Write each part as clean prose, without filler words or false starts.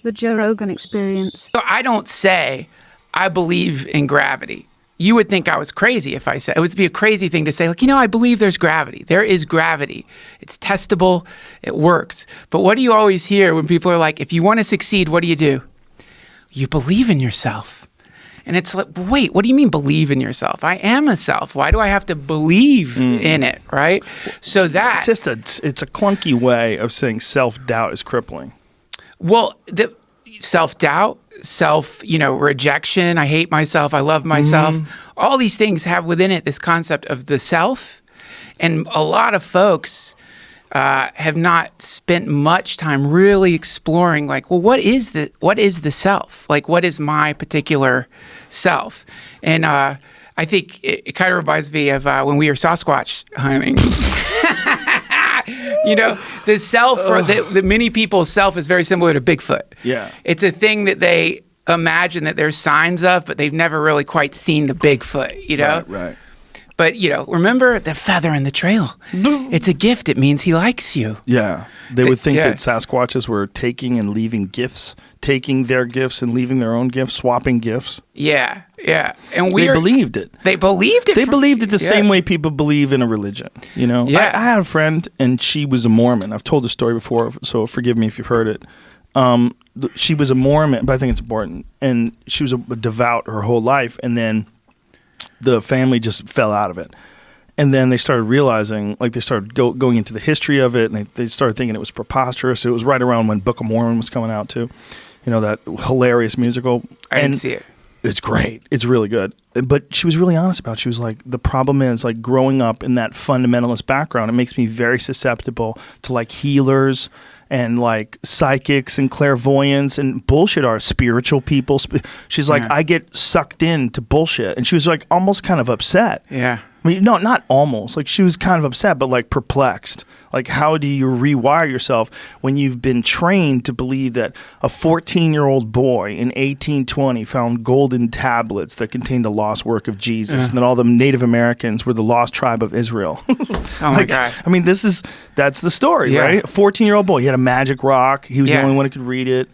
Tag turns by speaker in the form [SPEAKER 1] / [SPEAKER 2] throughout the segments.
[SPEAKER 1] The Joe Rogan Experience.
[SPEAKER 2] So I don't say I believe in gravity. You would think I was crazy if I said, it would be a crazy thing to say, like, I believe there's gravity. There is gravity. It's testable. It works. But what do you always hear when people are like, if you want to succeed, what do? You believe in yourself. And it's like, wait, what do you mean believe in yourself? I am a self. Why do I have to believe in it, right? So that...
[SPEAKER 3] It's a clunky way of saying self-doubt is crippling.
[SPEAKER 2] Well, the self-doubt, rejection, I hate myself, I love myself, all these things have within it this concept of the self. And a lot of folks have not spent much time really exploring, like, well, what is the self? Like, what is my particular self? And I think it kind of reminds me of when we were Sasquatch hunting. The self, or the many people's self is very similar to Bigfoot.
[SPEAKER 3] Yeah.
[SPEAKER 2] It's a thing that they imagine that there's signs of, but they've never really quite seen the Bigfoot,
[SPEAKER 3] Right.
[SPEAKER 2] But, remember the feather in the trail. It's a gift. It means he likes you.
[SPEAKER 3] Yeah. They would think that Sasquatches were taking and leaving gifts, taking their gifts and leaving their own gifts, swapping gifts.
[SPEAKER 2] Yeah. And
[SPEAKER 3] they believed it.
[SPEAKER 2] They believed it.
[SPEAKER 3] They believed it the same way people believe in a religion, Yeah. I had a friend, and she was a Mormon. I've told the story before, so forgive me if you've heard it. She was a Mormon, but I think it's important. And she was a devout her whole life, and then the family just fell out of it. And then they started realizing, like, they started going into the history of it, and they started thinking it was preposterous. It was right around when Book of Mormon was coming out, too. That hilarious musical.
[SPEAKER 2] I didn't see it.
[SPEAKER 3] It's great. It's really good. But she was really honest about it. She was like, the problem is, like, growing up in that fundamentalist background, it makes me very susceptible to, like, healers and, like, psychics and clairvoyants and bullshit artists, spiritual people. She's like, I get sucked into bullshit. And she was, like, almost kind of upset.
[SPEAKER 2] Yeah.
[SPEAKER 3] I mean, no, not almost. Like, she was kind of upset, but, like, perplexed. Like, how do you rewire yourself when you've been trained to believe that a 14-year-old boy in 1820 found golden tablets that contained the lost work of Jesus, and that all the Native Americans were the lost tribe of Israel?
[SPEAKER 2] My God.
[SPEAKER 3] I mean, that's the story, right? A 14-year-old boy. He had a magic rock. He was the only one who could read it.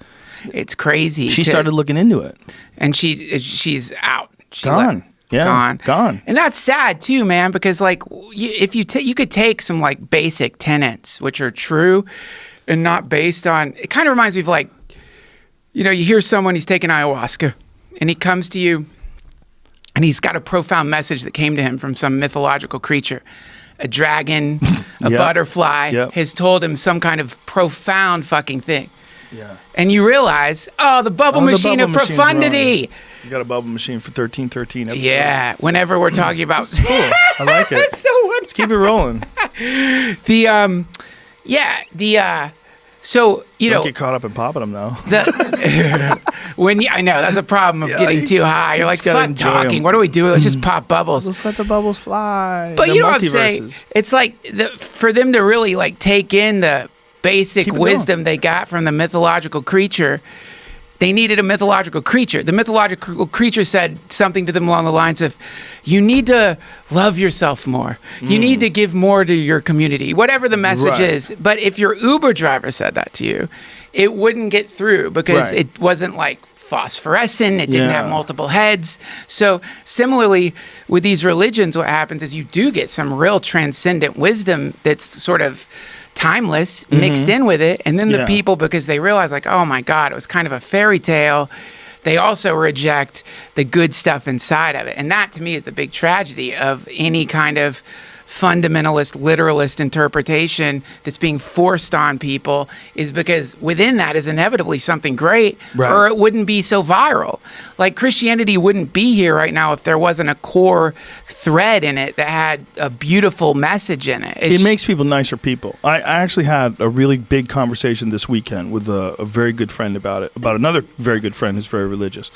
[SPEAKER 2] It's crazy.
[SPEAKER 3] She started looking into it.
[SPEAKER 2] And she's out.
[SPEAKER 3] Gone. Gone.
[SPEAKER 2] And that's sad too, man, because, like, if you could take some, like, basic tenets, which are true and not based on, it kind of reminds me of, like, you hear someone, he's taking ayahuasca, and he comes to you, and he's got a profound message that came to him from some mythological creature. A dragon, a butterfly has told him some kind of profound fucking thing.
[SPEAKER 3] Yeah.
[SPEAKER 2] And you realize, the bubble machine of profundity.
[SPEAKER 3] You got a bubble machine for 1313 episodes.
[SPEAKER 2] Yeah, whenever we're talking about...
[SPEAKER 3] That's cool. I like it.
[SPEAKER 2] That's so wonderful.
[SPEAKER 3] Let's keep it rolling.
[SPEAKER 2] So,
[SPEAKER 3] Don't get caught up in popping them, though.
[SPEAKER 2] I know, that's a problem of getting too high. You're like, fuck talking. What do we do? Let's just pop bubbles.
[SPEAKER 3] Let's let the bubbles fly.
[SPEAKER 2] But you know what I'm saying? It's like, for them to really, like, take in the basic wisdom they got from the mythological creature, they needed a mythological creature. The mythological creature said something to them along the lines of, you need to love yourself more. You need to give more to your community, whatever the message is. But if your Uber driver said that to you, it wouldn't get through because it wasn't, like, phosphorescent. It didn't have multiple heads. So similarly with these religions, what happens is you do get some real transcendent wisdom that's sort of timeless mixed in with it, and then the people, because they realize, like, oh my God, it was kind of a fairy tale, they also reject the good stuff inside of it. And that, to me, is the big tragedy of any kind of fundamentalist, literalist interpretation that's being forced on people, is because within that is inevitably something great, or it wouldn't be so viral. Like, Christianity wouldn't be here right now if there wasn't a core thread in it that had a beautiful message in it.
[SPEAKER 3] It makes people nicer people. I actually had a really big conversation this weekend with a very good friend about another very good friend who's very religious.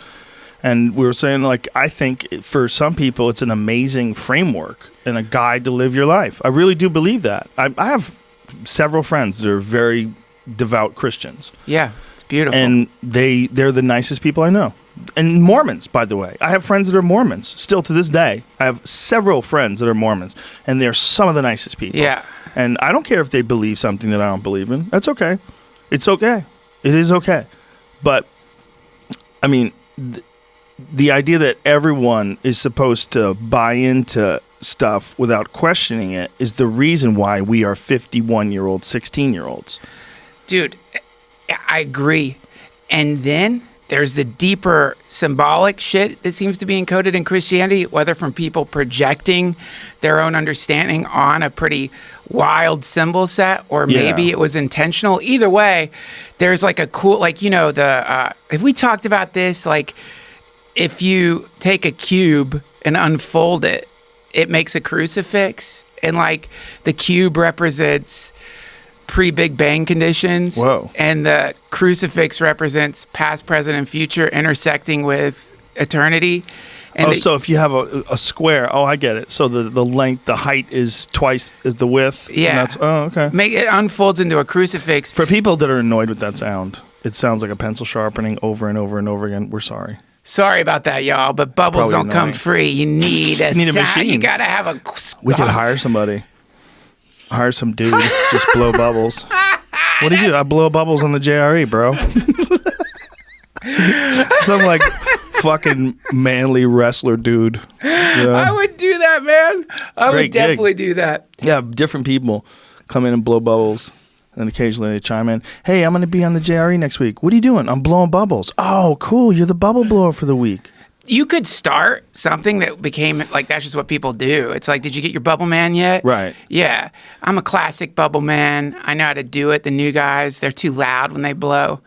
[SPEAKER 3] And we were saying, like, I think for some people it's an amazing framework and a guide to live your life. I really do believe that. I have several friends that are very devout Christians.
[SPEAKER 2] Yeah, it's beautiful.
[SPEAKER 3] And they're the nicest people I know. And Mormons, by the way. I have friends that are Mormons still to this day. I have several friends that are Mormons, and they're some of the nicest people.
[SPEAKER 2] Yeah.
[SPEAKER 3] And I don't care if they believe something that I don't believe in. That's okay. It's okay. It is okay. But I mean, the idea that everyone is supposed to buy into stuff without questioning it is the reason why we are 51-year-old, 16-year-olds.
[SPEAKER 2] Dude, I agree. And then there's the deeper symbolic shit that seems to be encoded in Christianity, whether from people projecting their own understanding on a pretty wild symbol set, or maybe it was intentional. Either way, there's like a cool, like, you know, if we talked about this, like if you take a cube and unfold it, it makes a crucifix, and like the cube represents pre-Big Bang conditions.
[SPEAKER 3] Whoa. And
[SPEAKER 2] the crucifix represents past, present, and future intersecting with eternity. And
[SPEAKER 3] so if you have a square, I get it. So the length, the height is twice as the width.
[SPEAKER 2] Yeah.
[SPEAKER 3] Okay.
[SPEAKER 2] It unfolds into a crucifix.
[SPEAKER 3] For people that are annoyed with that sound, it sounds like a pencil sharpening over and over and over again. We're sorry.
[SPEAKER 2] Sorry about that, y'all, but bubbles don't come free. You need a
[SPEAKER 3] machine.
[SPEAKER 2] You gotta have a...
[SPEAKER 3] We could hire somebody. Hire some dude, just blow bubbles. What do you do? I blow bubbles on the JRE, bro. Some like fucking manly wrestler dude.
[SPEAKER 2] I would do that, man. I would definitely do that.
[SPEAKER 3] Yeah, different people come in and blow bubbles. And occasionally they chime in, hey, I'm going to be on the JRE next week. What are you doing? I'm blowing bubbles. Oh, cool. You're the bubble blower for the week.
[SPEAKER 2] You could start something that became like, that's just what people do. It's like, did you get your bubble man yet?
[SPEAKER 3] Right.
[SPEAKER 2] Yeah. I'm a classic bubble man. I know how to do it. The new guys, they're too loud when they blow.